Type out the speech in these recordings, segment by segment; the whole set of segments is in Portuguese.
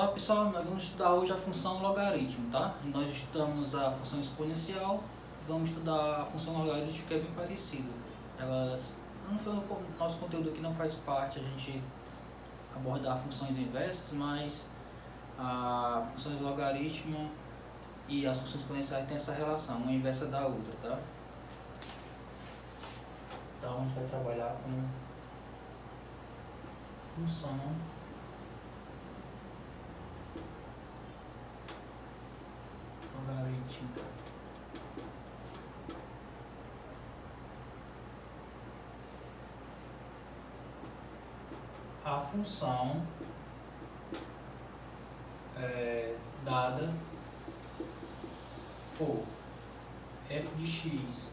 Olá pessoal, nós vamos estudar hoje a função logaritmo, tá? Nós estudamos a função exponencial, vamos estudar a função logaritmo, que é bem parecida. Elas, nosso conteúdo aqui não faz parte a gente abordar funções inversas, mas a funções logaritmo e as funções exponenciais têm essa relação, uma inversa da outra, tá? Então a gente vai trabalhar com função logarítmica. A função é dada por f de x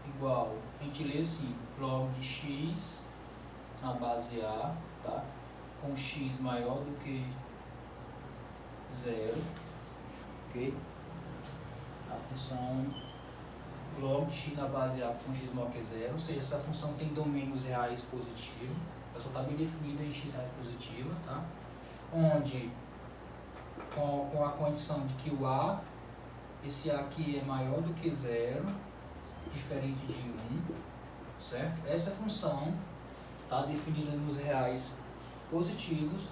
igual, a gente lê assim, log de x na base A, tá? Com x maior do que 0, ok? A função log de x na base A com x maior que 0, ou seja, essa função tem domínios reais positivos, ela só está bem definida em x reais positiva, tá? Onde, com a condição de que o A, esse A aqui é maior do que 0, diferente de 1, certo? Essa função está definida nos reais positivos,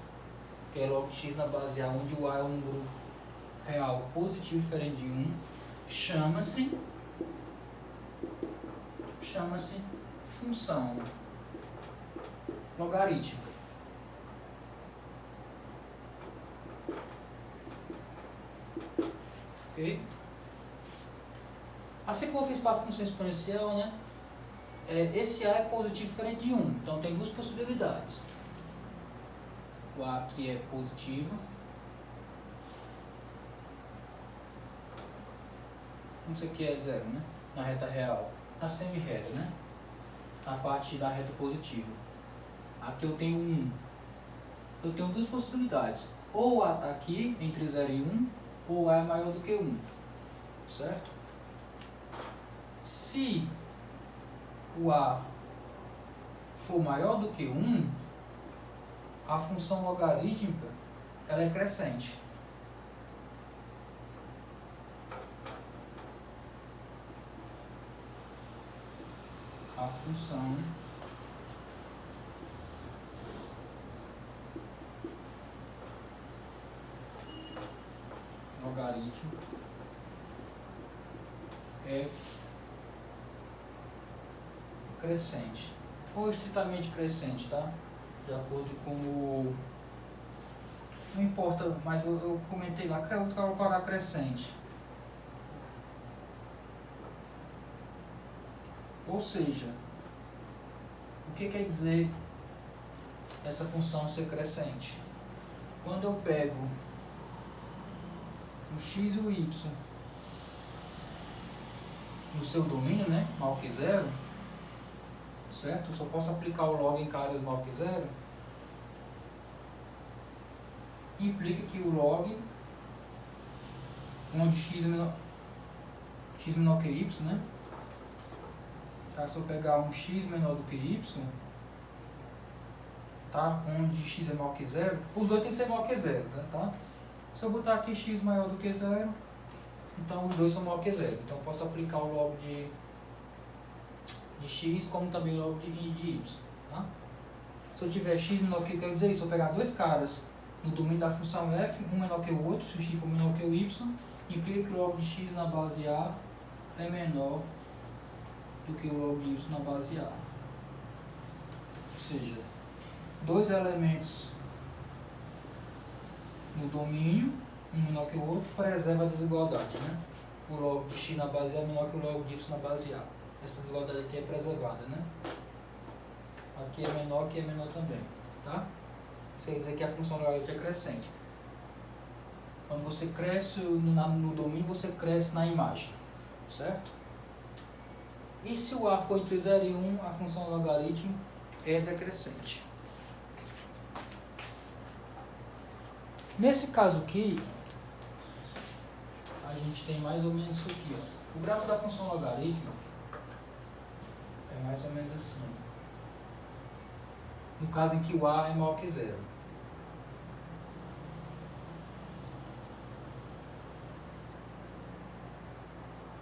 que é log x na base A, onde o A é um número real positivo diferente de 1, chama-se função logarítmica. Ok? Assim como eu fiz para a função exponencial, né? Esse A é positivo diferente de 1, então tem duas possibilidades. O A aqui é positivo, isso aqui é 0, né? Na reta real, na semi-reta, né? Na parte da reta positiva. Aqui eu tenho 1. Eu tenho duas possibilidades. Ou o A está aqui, entre 0 e 1, ou o A é maior do que 1. Certo? Se o A for maior do que 1, a função logarítmica ela é crescente. A função logarítmica é crescente, ou estritamente crescente, tá? De acordo com o... Não importa, mas eu comentei lá que eu vou colocar crescente. Ou seja, o que quer dizer essa função ser crescente? Quando eu pego o x e o y no seu domínio, né, maior que 0, certo? Eu só posso aplicar o log em caras maior que 0. Implica que o log, onde x menor que y, né? Tá? Se eu pegar um x menor do que y, tá? Onde x é maior que 0, os dois tem que ser maior que 0, né? Tá? Se eu botar aqui x maior do que 0, então os dois são maior que 0. Então eu posso aplicar o log de x como também o log de y. Tá? Se eu tiver x menor que, quer dizer isso, se eu pegar dois caras no domínio da função f, um menor que o outro, se o x for menor que o y, implica que o log de x na base A é menor do que o log de y na base A. Ou seja, dois elementos no domínio, um menor que o outro, preserva a desigualdade, né? O log de x na base A é menor que o log de y na base A. Essa desigualdade aqui é preservada, né? Aqui é menor, aqui é menor também, tá? Isso quer dizer que a função logarítmica é crescente. Quando você cresce no domínio, você cresce na imagem, certo? E se o A for entre 0 e 1, a função logarítmica é decrescente. Nesse caso aqui, a gente tem mais ou menos isso aqui, ó. O gráfico da função logarítmica é mais ou menos assim. No caso em que o A é maior que 0.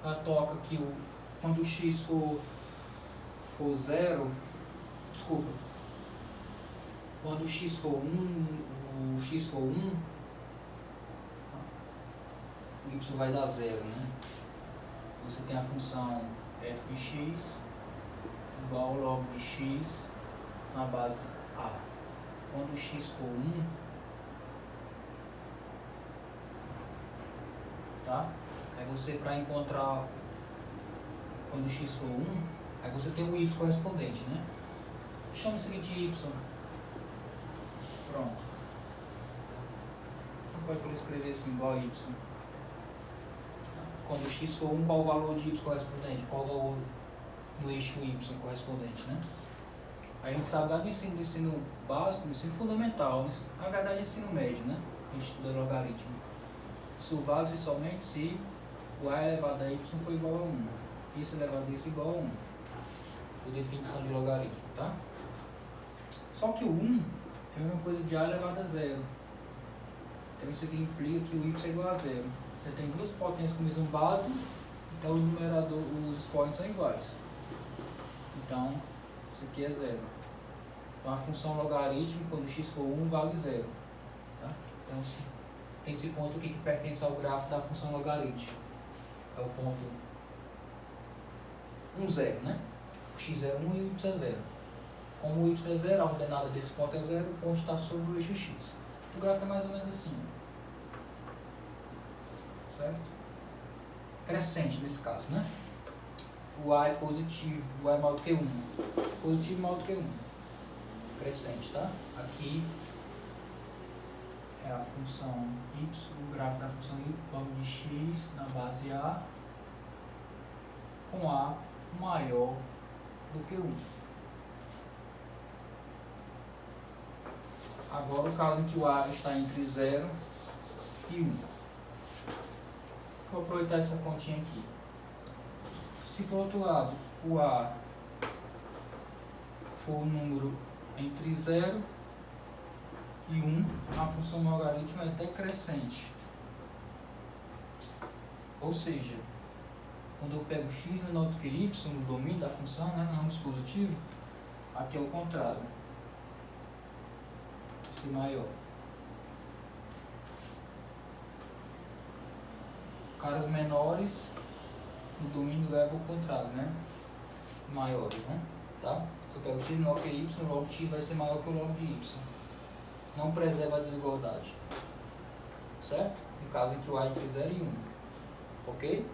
ela toca que quando o x for 0, desculpa, quando o x for 1, o x for 1, o y vai dar 0, né? Você tem a função f de x igual ao log de x na base a. Quando o x for 1, tá? Aí você, para encontrar quando o x for 1, aí você tem o y correspondente, né? Chama isso aqui de y. Pronto. Você pode escrever assim, igual a y. Quando o x for 1, qual o valor de y correspondente? Qual o valor no eixo y correspondente, né? A gente sabe lá do ensino básico, do ensino fundamental, na verdade ensino médio, né? A gente estuda logaritmo. Isso vale somente se o a elevado a y for igual a 1. Isso elevado a isso igual a 1. Por definição de logaritmo, tá? Só que o 1 é a mesma coisa de a elevado a 0. Então isso aqui implica que o y é igual a 0. Você tem duas potências com a mesma base, então os expoentes são iguais. Então, isso aqui é 0. Então a função logarítmica, quando x for 1, vale 0. Tá? Então tem esse ponto aqui que pertence ao gráfico da função logarítmica. É o ponto 1, 0, né? O x é 1 e o y é 0. Como o y é 0, a ordenada desse ponto é 0, o ponto está sobre o eixo x. O gráfico é mais ou menos assim. Certo? Crescente nesse caso, né? O a é positivo, o a é maior do que 1. Positivo é maior do que 1. Crescente, tá? Aqui é a função y, o gráfico da função y, log de x na base a, com a maior do que 1. Agora o caso em que o a está entre 0 e 1. Vou aproveitar essa continha aqui. Se por outro lado o a for um número entre 0 e 1, a função logarítmica é decrescente. Ou seja, quando eu pego x menor do que y no domínio da função, né, no dispositivo, aqui é o contrário. Esse maior. Caras menores no domínio leva ao contrário, né? Maiores, né? Tá? Se eu pego x menor que y, o log de x vai ser maior que o log de y. Não preserva a desigualdade. Certo? No caso em que o a é entre 0 e 1. Ok?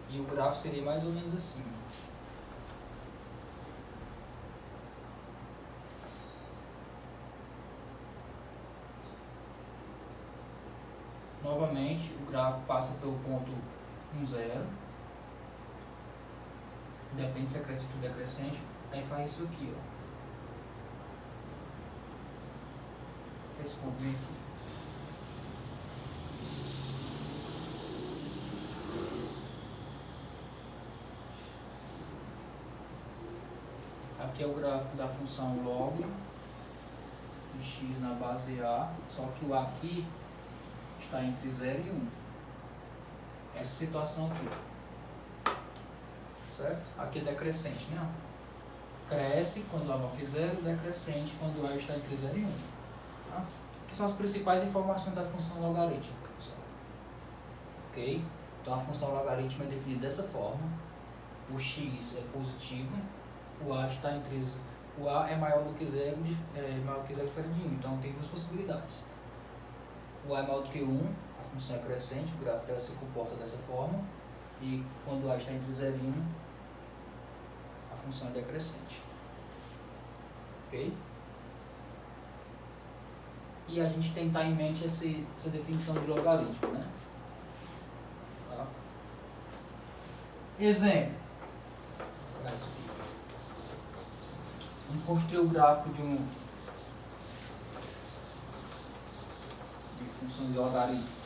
E o gráfico seria mais ou menos assim. Novamente, o gráfico passa pelo ponto 1, 0. Independente se é crescente ou decrescente. Aí faz isso aqui, ó. Esse ponto vem aqui. Aqui é o gráfico da função log de x na base a, só que o a aqui está entre 0 e 1. Essa situação aqui. Certo? Aqui é decrescente, né? Cresce quando a maior que 0, decrescente quando a está entre 0 e 1. Tá? Que são as principais informações da função logarítmica, pessoal. Ok? Então a função logarítmica é definida dessa forma. O x é positivo, o a está entre... O a é maior do que 0, diferente de 1. Então tem duas possibilidades. O a é maior do que 1, a função é crescente, o gráfico dela se comporta dessa forma. E quando o a está entre 0 e 1, a função é decrescente. Ok? E a gente tem que estar em mente essa definição de logaritmo, né? Tá? Exemplo. Vou pegar isso aqui. Vamos construir o gráfico de funções logarítmicas.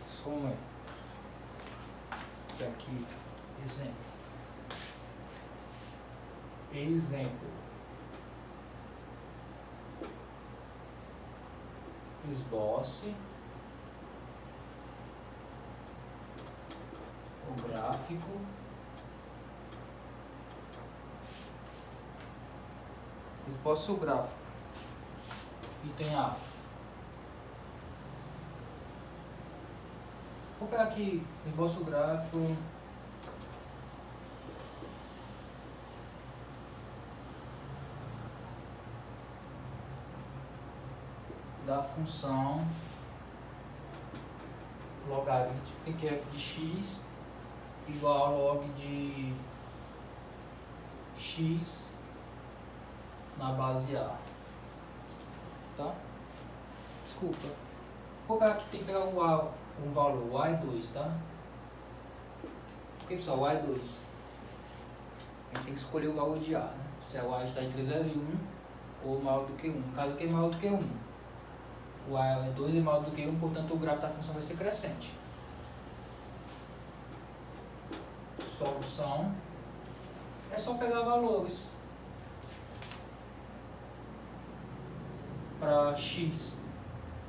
Soma aqui, exemplo. Exemplo. Esboce o gráfico item A. Vou pegar aqui, esboço o gráfico da função logarítmica, que é f de x igual a log de x na base A. Tá? Desculpa. Vou pegar aqui, tem que pegar um valor, o A é 2, tá? Ok, pessoal, o A é 2. A gente tem que escolher o valor de A, né? Se o A está entre 0 e 1 ou maior do que 1. No caso aqui é maior do que 1. O A é 2 e maior do que 1, portanto o gráfico da função vai ser crescente. Solução. É só pegar valores para x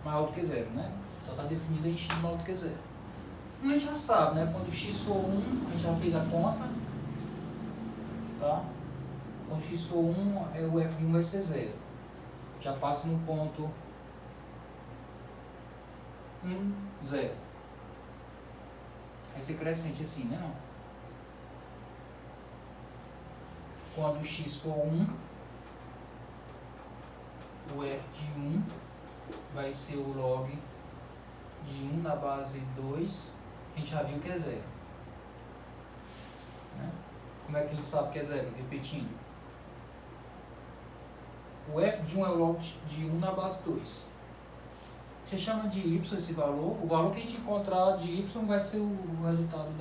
maior do que 0, né? Só está definido em x maior do que 0. A gente já sabe, né? Quando x for 1, a gente já fez a conta, tá? Quando x for 1, o f de 1 vai ser 0. Já passa no ponto 1, 0. Vai ser crescente assim, né? Não? Quando x for 1, o f de 1 vai ser o log de 1 na base 2, a gente já viu que é 0. Né? Como é que a gente sabe que é 0? Repetindo. O f de 1 é o log de 1 na base 2. Você chama de y esse valor, o valor que a gente encontrar de y vai ser o resultado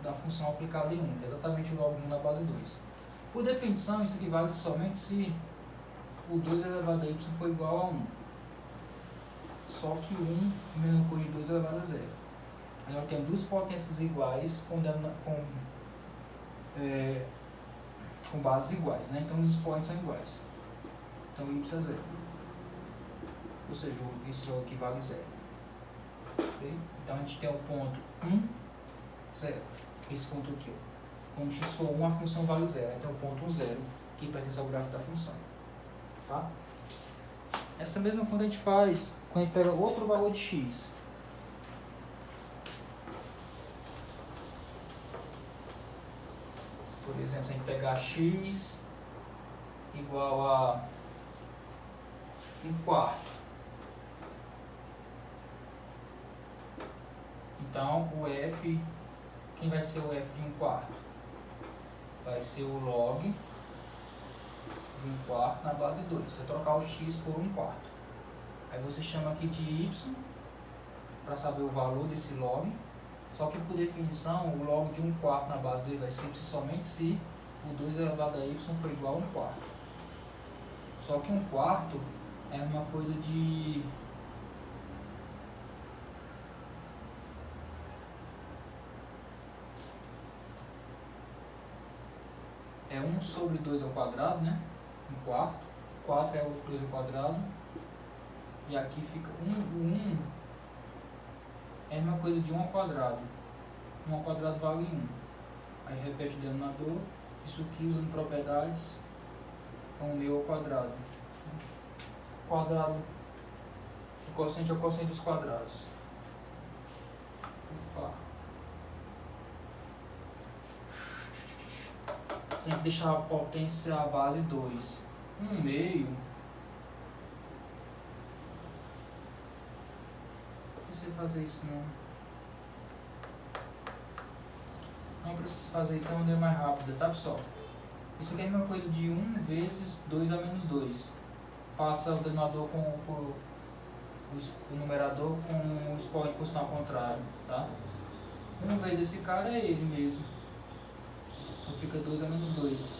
da função aplicada em 1, que é exatamente o log de 1 na base 2. Por definição, isso aqui vale somente se o 2 elevado a y for igual a 1. Só que 1 menos por 2 elevado a 0. Aí nós temos duas potências iguais com bases iguais, né? Então os expoentes são iguais. Então y é 0. Ou seja, esse log aqui vale 0. Okay? Então a gente tem o ponto 1, 0. Esse ponto aqui, ó. Quando x for 1, a função vale 0. Então o ponto 0, que pertence ao gráfico da função. Tá? Essa mesma conta a gente faz quando a gente pega outro valor de x. Por exemplo, se a gente pegar x igual a 1/4. Então o f, quem vai ser o f de 1/4? Vai ser o log de 1/4 na base 2. Você trocar o x por 1/4. Aí você chama aqui de y para saber o valor desse log. Só que por definição, o log de 1/4 na base 2 vai sempre somente se o 2 elevado a y for igual a 1/4. Só que 1/4 é uma coisa de... É 1 sobre 2 ao quadrado, né? 1/4. 4 é o 2 ao quadrado. E aqui fica 1 é uma coisa de 1 ao quadrado. 1 ao quadrado vale 1. Aí repete o denominador. Isso aqui usando propriedades é 1 meu ao quadrado. Quadrado. O quociente é o quociente dos quadrados. Opa. Tem que deixar a potência a base 2. 1/2. Não precisa fazer isso não. Não precisa fazer então de uma maneira mais rápida, tá pessoal? Isso aqui é a mesma coisa de 1 vezes 2 a menos 2. Passa o denominador com o numerador com o expoente por sinal contrário, tá? 1 vezes esse cara é ele mesmo. Então fica 2 a menos 2.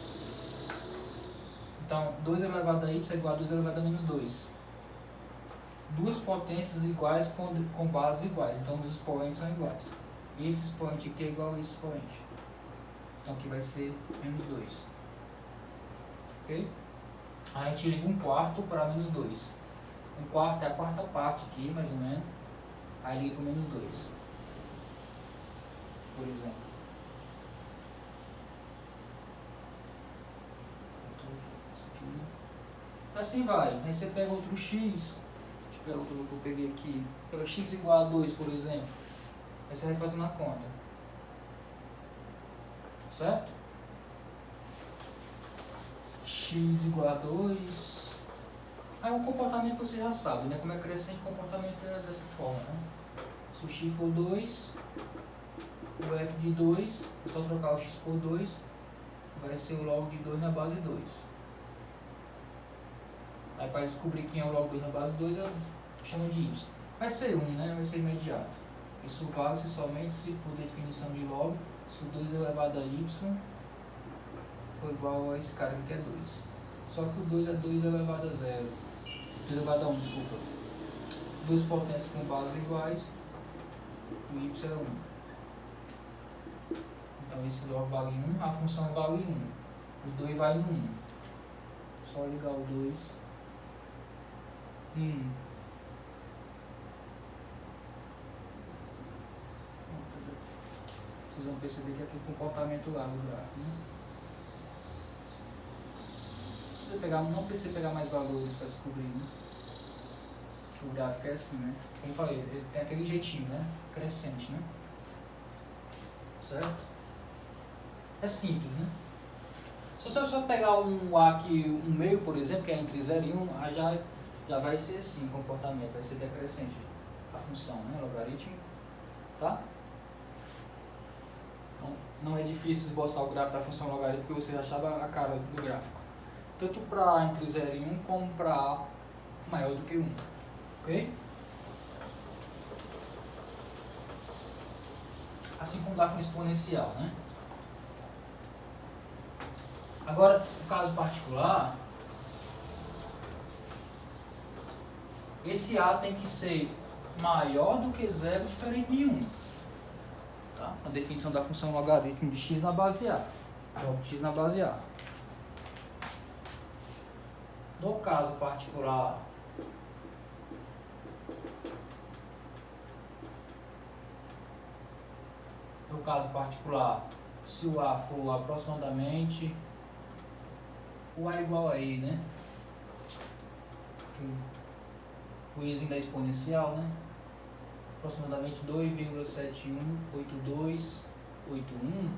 Então 2 elevado a y é igual a 2 elevado a menos 2. Duas potências iguais com bases iguais. Então os expoentes são iguais. Esse expoente aqui é igual a esse expoente. Então aqui vai ser menos 2. ok? Aí a gente liga 1/4 para -2. 1/4 é a quarta parte aqui, mais ou menos. Aí liga para -2, por exemplo. Assim vai. Aí você pega outro x, deixa eu pegar outro que eu peguei aqui. Pega x igual a 2, por exemplo. Aí você vai fazendo a conta. Certo? X igual a 2. Aí o comportamento você já sabe, né? Como é crescente, o comportamento é dessa forma, né? Se o x for 2, o f de 2, é só trocar o x por 2, vai ser o log de 2 na base 2. Aí para descobrir quem é o log 2 na base 2, eu chamo de y. Vai ser 1, né? Vai ser imediato. Isso vale-se somente se, por definição de log, se o 2 elevado a y for igual a esse cara aqui que é 2. Só que o 2 é 2 elevado a 0. 2 elevado a 1, desculpa. Duas potências com bases iguais, o y é 1. Então esse log vale 1, a função vale 1. O 2 vale 1. Só ligar o 2. Vocês vão perceber que aqui o comportamento lá do gráfico, né? Não precisa pegar mais valores para descobrir, né? O gráfico é assim, né? Como eu falei, ele tem aquele jeitinho, né? Crescente, né? Certo? É simples, né? Se você só pegar um A aqui, um meio, por exemplo, que é entre 0 e 1, aí já vai ser assim o comportamento, vai ser decrescente a função, né? Logaritmo, tá? Então, não é difícil esboçar o gráfico da função logarítmica porque você já achava a cara do gráfico. Tanto para A entre 0 e 1, como para A maior do que 1. Ok? Assim como dá com exponencial, né? Agora, no caso particular, esse A tem que ser maior do que 0, diferente de 1. Tá? A definição da função logaritmo de x na base A. Log x na base A. No caso particular, se o A for aproximadamente, o A é igual a E, né? O Ezinho da exponencial, né? Aproximadamente 2,718281.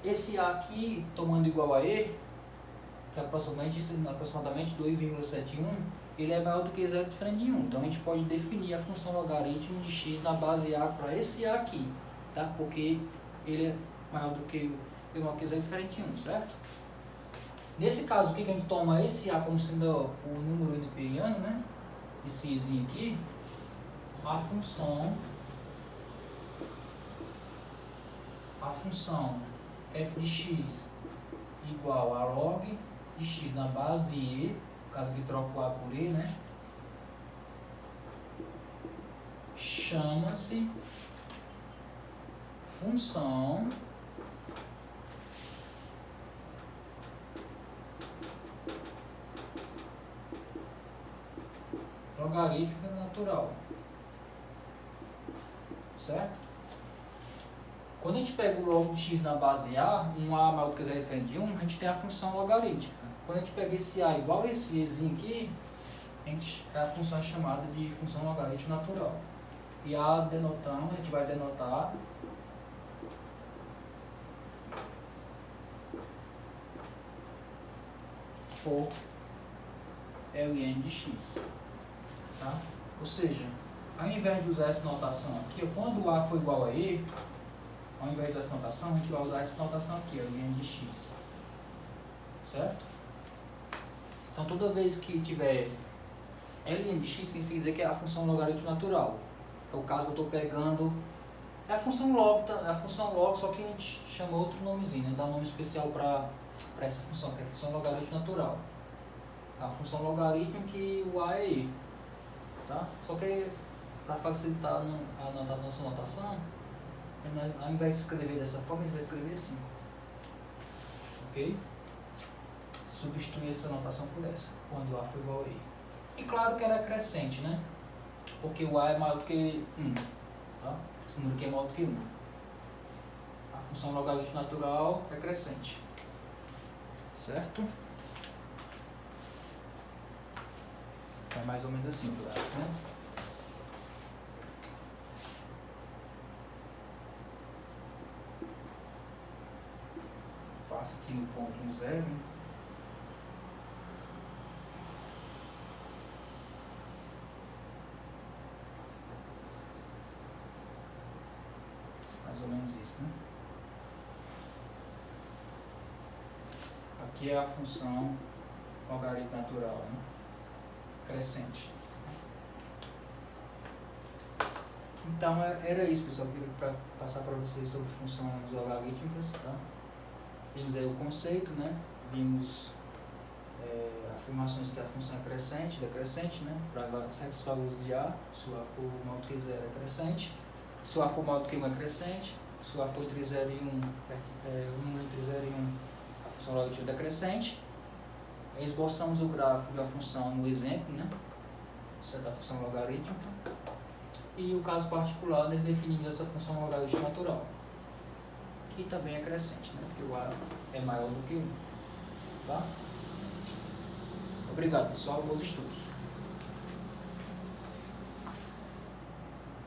Esse A aqui, tomando igual a E, que é aproximadamente 2,71, ele é maior do que 0, diferente de 1. Então a gente pode definir a função logaritmo de x na base A para esse A aqui, tá? Porque ele é maior do que 0, diferente de 1, certo? Nesse caso aqui, que a gente toma esse A como sendo o número neperiano, né? Esse Ezinho aqui, a função f de x igual a log de x na base E, no caso que troca o A por E, né? Chama-se função logarítmica natural. Certo? Quando a gente pega o log de x na base A, um A maior do que 0, diferente de 1, a gente tem a função logarítmica. Quando a gente pega esse A igual a esse Ezinho aqui, a função é chamada de função logarítmica natural. E a denotando, a gente vai denotar por ln de x. Tá? Ou seja, ao invés de usar essa notação aqui, quando o A for igual a E, ao invés de usar essa notação, a gente vai usar essa notação aqui, ln de x. Certo? Então, toda vez que tiver ln de x, significa dizer que é a função logarítmica natural. É o caso que eu estou pegando. É a função log, só que a gente chama outro nomezinho, né? Dá um nome especial para essa função, que é a função logarítmica natural. A função logarítmica que o A é E. Tá? Só que, para facilitar a nossa notação, ao invés de escrever dessa forma, a gente vai escrever assim. Ok? substituir essa notação por essa, quando A for igual a I. E claro que ela é crescente, né? Porque o A é maior do que 1. Tá? Esse número aqui é maior do que 1. A função logarítmica natural é crescente. Certo? É mais ou menos assim o gráfico, né? Passa aqui no ponto 1, 0. Mais ou menos isso, né? Aqui é a função logarítmica natural, né? Crescente. Então era isso, pessoal, que eu queria passar para vocês sobre funções logarítmicas, tá? Vimos aí o conceito, né? Vimos afirmações que a função é crescente, decrescente, né? Para certos valores de A, se o A for maior do que 0 é crescente, se o A for maior do que 1 é crescente, se o A for entre 0 e 1, o número entre 0 e 1, a função logarítmica é decrescente. Esboçamos o gráfico da função no exemplo, né? Isso é da função logarítmica. E o caso particular, nós definimos essa função logarítmica natural, que também é crescente, né? Porque o A é maior do que 1. Tá? Obrigado, pessoal. Bons estudos.